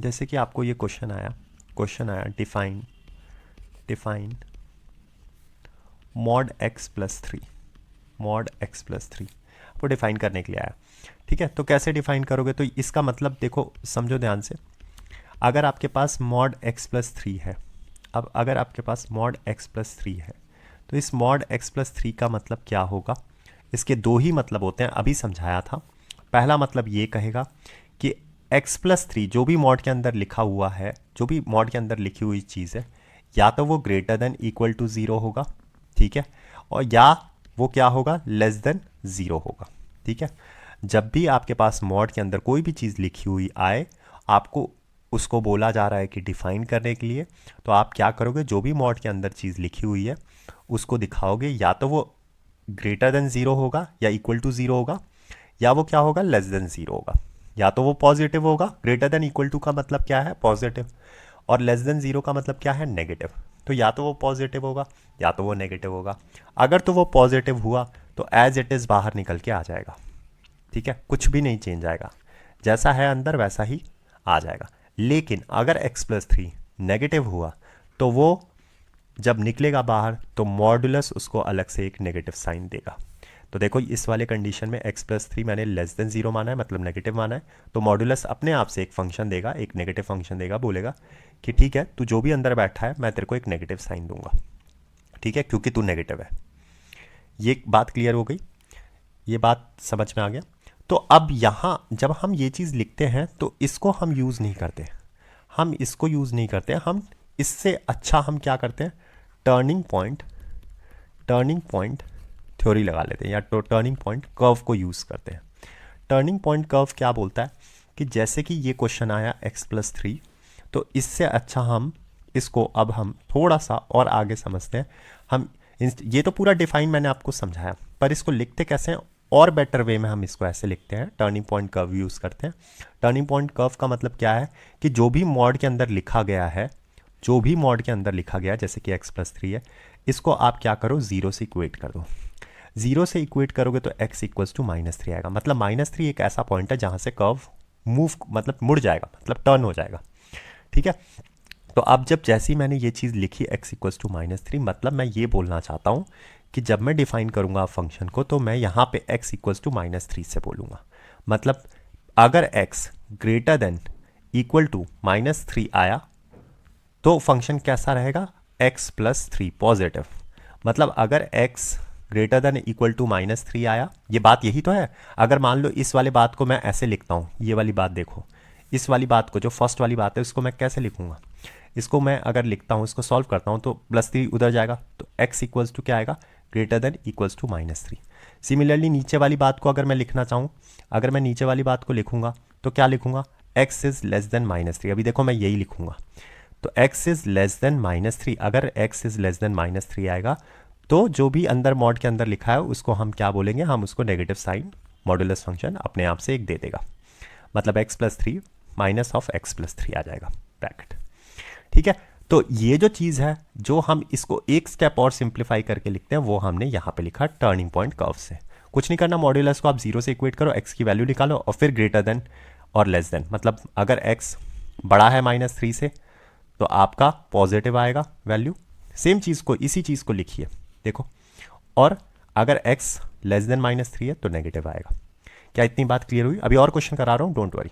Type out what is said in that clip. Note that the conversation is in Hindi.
जैसे कि आपको ये क्वेश्चन आया define mod x plus three, mod x plus three आपको डिफाइन करने के लिए आया। ठीक है, तो कैसे डिफाइन करोगे? तो इसका मतलब देखो, समझो ध्यान से। अगर आपके पास मॉड एक्स प्लस थ्री है, अब अगर आपके पास मॉड एक्स प्लस थ्री है, तो इस मॉड एक्स प्लस थ्री का मतलब क्या होगा? इसके दो ही मतलब होते हैं, अभी समझाया था। पहला मतलब ये कहेगा कि एक्स प्लस थ्री जो भी मॉड के अंदर लिखा हुआ है, जो भी मॉड के अंदर लिखी हुई चीज़ है, या तो वो greater than equal to zero होगा, ठीक है, और या वो क्या होगा, लेस देन ज़ीरो होगा। ठीक है, जब भी आपके पास मॉड के अंदर कोई भी चीज़ लिखी हुई आए, आपको उसको बोला जा रहा है कि डिफाइन करने के लिए, तो आप क्या करोगे, जो भी मॉड के अंदर चीज़ लिखी हुई है उसको दिखाओगे, या तो वो ग्रेटर देन ज़ीरो होगा या इक्वल टू ज़ीरो होगा, या वो क्या होगा, लेस देन ज़ीरो होगा, या तो वो पॉजिटिव होगा। ग्रेटर देन इक्वल टू का मतलब क्या है, पॉजिटिव, और लेस देन ज़ीरो का मतलब क्या है, नेगेटिव। तो या तो वो पॉजिटिव होगा या तो वो नेगेटिव होगा। अगर तो वो पॉजिटिव हुआ तो एज इट इज़ बाहर निकल के आ जाएगा। ठीक है, कुछ भी नहीं चेंज आएगा, जैसा है अंदर वैसा ही आ जाएगा। लेकिन अगर x प्लस थ्री नेगेटिव हुआ तो वो जब निकलेगा बाहर तो मॉडुलस उसको अलग से एक नेगेटिव साइन देगा। तो देखो, इस वाले कंडीशन में x प्लस थ्री मैंने लेस देन जीरो माना है, मतलब नेगेटिव माना है, तो मॉडुलस अपने आप से एक फंक्शन देगा, एक नेगेटिव फंक्शन देगा, बोलेगा कि ठीक है, तू जो भी अंदर बैठा है मैं तेरे को एक नेगेटिव साइन दूंगा। ठीक है, क्योंकि तू नेगेटिव है। ये बात क्लियर हो गई, ये बात समझ में आ गया। तो अब यहाँ जब हम ये चीज़ लिखते हैं तो इसको हम यूज़ नहीं करते, हम इसको यूज़ नहीं करते, हम इससे अच्छा हम क्या करते हैं, टर्निंग पॉइंट थ्योरी लगा लेते हैं, या तो टर्निंग पॉइंट कर्व को यूज़ करते हैं। टर्निंग पॉइंट कर्व क्या बोलता है कि जैसे कि ये क्वेश्चन आया x प्लस थ्री, तो इससे अच्छा हम इसको अब हम थोड़ा सा और आगे समझते हैं। हम ये तो पूरा डिफाइन मैंने आपको समझाया, पर इसको लिखते कैसे हैं और बेटर वे में हम इसको ऐसे लिखते हैं, टर्निंग पॉइंट कर्व यूज़ करते हैं। टर्निंग पॉइंट कर्व का मतलब क्या है कि जो भी मॉड के अंदर लिखा गया है, जो भी मॉड के अंदर लिखा गया है, जैसे कि x प्लस थ्री है, इसको आप क्या करो, ज़ीरो से इक्वेट कर दो। ज़ीरो से इक्वेट करोगे तो x equals to minus three आएगा। मतलब माइनस थ्री एक ऐसा पॉइंट है जहाँ से कर्व मूव, मतलब मुड़ जाएगा, मतलब टर्न हो जाएगा। ठीक है, तो अब जब जैसी मैंने ये चीज़ लिखी x equals to minus three, मतलब मैं ये बोलना चाहता हूँ कि जब मैं डिफाइन करूँगा फंक्शन को तो मैं यहाँ पे x equals to minus three से बोलूँगा। मतलब अगर x greater than equal to minus three आया तो फंक्शन कैसा रहेगा, x प्लस थ्री पॉजिटिव। मतलब अगर x greater than equal to minus three आया, ये बात यही तो है। अगर मान लो इस वाली बात को मैं ऐसे लिखता हूँ, ये वाली बात देखो, इस वाली बात को जो फर्स्ट वाली बात है उसको मैं कैसे लिखूंगा, इसको मैं अगर लिखता हूँ, इसको सॉल्व करता हूँ तो प्लस थ्री उधर जाएगा, तो x इक्वल्स टू क्या आएगा, greater than equals to minus three. Similarly नीचे वाली बात को अगर मैं लिखना चाहूँ, अगर मैं नीचे वाली बात को लिखूंगा तो क्या लिखूंगा, x is less than minus three. अभी देखो मैं यही लिखूंगा, तो x is less than minus three. अगर x is less than minus three आएगा तो जो भी अंदर मॉड के अंदर लिखा है उसको हम क्या बोलेंगे, हम उसको नेगेटिव साइन मॉडुलस फंक्शन अपने आप से एक दे देगा। मतलब x plus three minus of x plus three आ जाएगा ब्रैकेट। ठीक है, तो ये जो चीज़ है, जो हम इसको एक स्टेप और सिंप्लीफाई करके लिखते हैं, वो हमने यहाँ पे लिखा टर्निंग पॉइंट कर्व से। कुछ नहीं करना, मॉड्यूलस को आप जीरो से इक्वेट करो, x की वैल्यू निकालो और फिर ग्रेटर देन और लेस देन, मतलब अगर x बड़ा है माइनस थ्री से तो आपका पॉजिटिव आएगा वैल्यू। सेम चीज़ को, इसी चीज़ को लिखिए, देखो, और अगर x less than minus three है तो नेगेटिव आएगा। क्या इतनी बात क्लियर हुई? अभी और क्वेश्चन करा रहा हूँ, डोंट वरी।